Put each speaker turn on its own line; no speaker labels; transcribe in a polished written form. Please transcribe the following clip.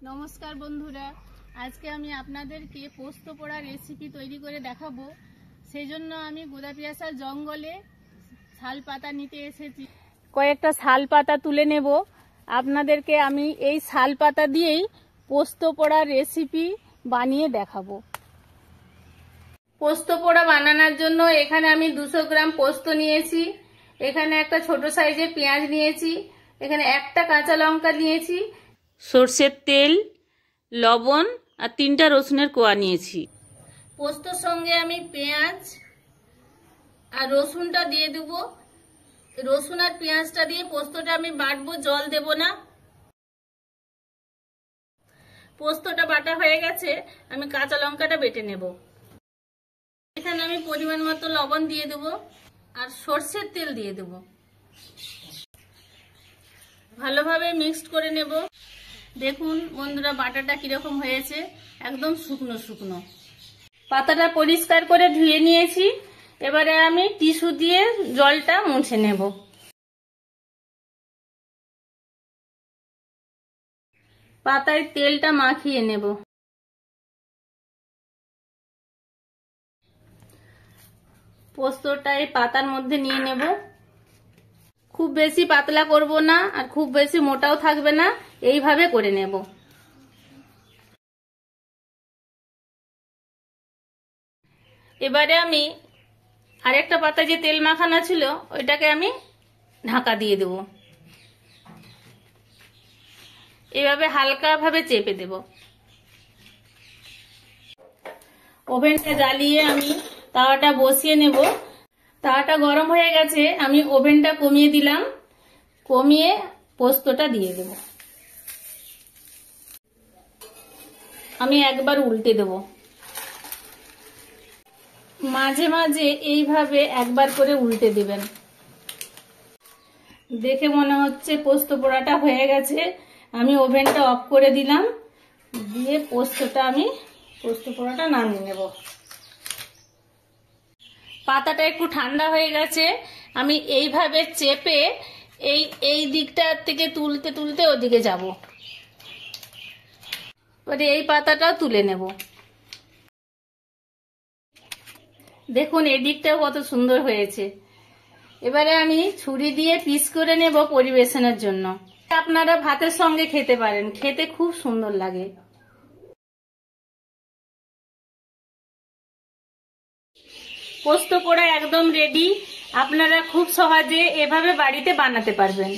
নমস্কার বন্ধুরা, আজকে আমি আপনাদেরকে পোস্ত পোড়া রেসিপি তৈরি করে দেখাবো। সেই জন্য আমি গোদাপিয়াসার জঙ্গলে শাল পাতা নিতে এসেছি। কয়েকটা শাল পাতা তুলে নেব। আপনাদেরকে আমি এই শাল পাতা দিয়েই পোস্ত পোড়া রেসিপি বানিয়ে দেখাবো। পোস্ত পোড়া বানানোর জন্য এখানে আমি 200 গ্রাম পোস্ত নিয়েছি, এখানে একটা ছোট সাইজের পেঁয়াজ নিয়েছি, এখানে একটা কাঁচা লঙ্কা নিয়েছি, সরষের তেল, লবণ আর 3টা রসুনের কোয়া নিয়েছি। পোস্তর সঙ্গে আমি পেঁয়াজ আর রসুনটা দিয়ে দেবো। রসুন আর পেঁয়াজটা দিয়ে পোস্তটা আমি বাটবো, জল দেব না। পোস্তটা বাটা হয়ে গেছে, আমি কাঁচা লঙ্কাটা বেটে নেব। এখানে আমি পরিমাণ মতো লবণ দিয়ে দেবো আর সরষের তেল দিয়ে দেবো। ভালোভাবে মিক্সড করে নেব। দেখুন বন্ধুরা, বাটাটা কিরকম হয়েছে, একদম শুকনো শুকনো। পাতাটা পরিষ্কার করে ধুয়ে নিয়েছি, এবারে আমি টিস্যু দিয়ে জলটা মুছে নেব। পাতায় তেলটা মাখিয়ে নেব। পোস্তটা এই পাতার মধ্যে নিয়ে নেব। খুব বেশি পাতলা করব না আর খুব বেশি মোটাও থাকবে না, এইভাবে করে নেব। এবারে আমি আরেকটা পাতা যে তেল মাখানো ছিল ওইটাকে আমি ঢাকা দিয়ে দেব। এভাবে হালকাভাবে চেপে দেব। ওভেনটা জ্বালিয়ে আমি তাওয়াটা বসিয়ে নেব। তাওয়াটা গরম হয়ে গেছে, আমি ওভেনটা কমিয়ে দিলাম। কমিয়ে পোস্তটা দিয়ে দেব। আমি একবার উল্টে দেব। মাঝে মাঝে এইভাবে একবার করে উল্টে দিবেন। দেখে মনে হচ্ছে পোস্ত পোড়াটা হয়ে গেছে। আমি ওভেনটা অফ করে দিলাম, দিয়ে পোস্ত পোড়াটা নামিয়ে নেব। পাতাটা একটু ঠান্ডা হয়ে গেছে, আমি এইভাবে চেপে এই দিকটা থেকে তুলতে তুলতে ওদিকে যাব। এবারে এই পাতাটাও তুলে নেব। দেখুন এই দিকটাও কত সুন্দর হয়েছে। এবারে আমি ছুরি দিয়ে পিস করে নেব পরিবেশনের জন্য। আপনারা ভাতের সঙ্গে খেতে পারেন, খেতে খুব সুন্দর লাগে। পোস্ত পোড়া একদম রেডি। আপনারা খুব সহজে এভাবে বাড়িতে বানাতে পারবেন।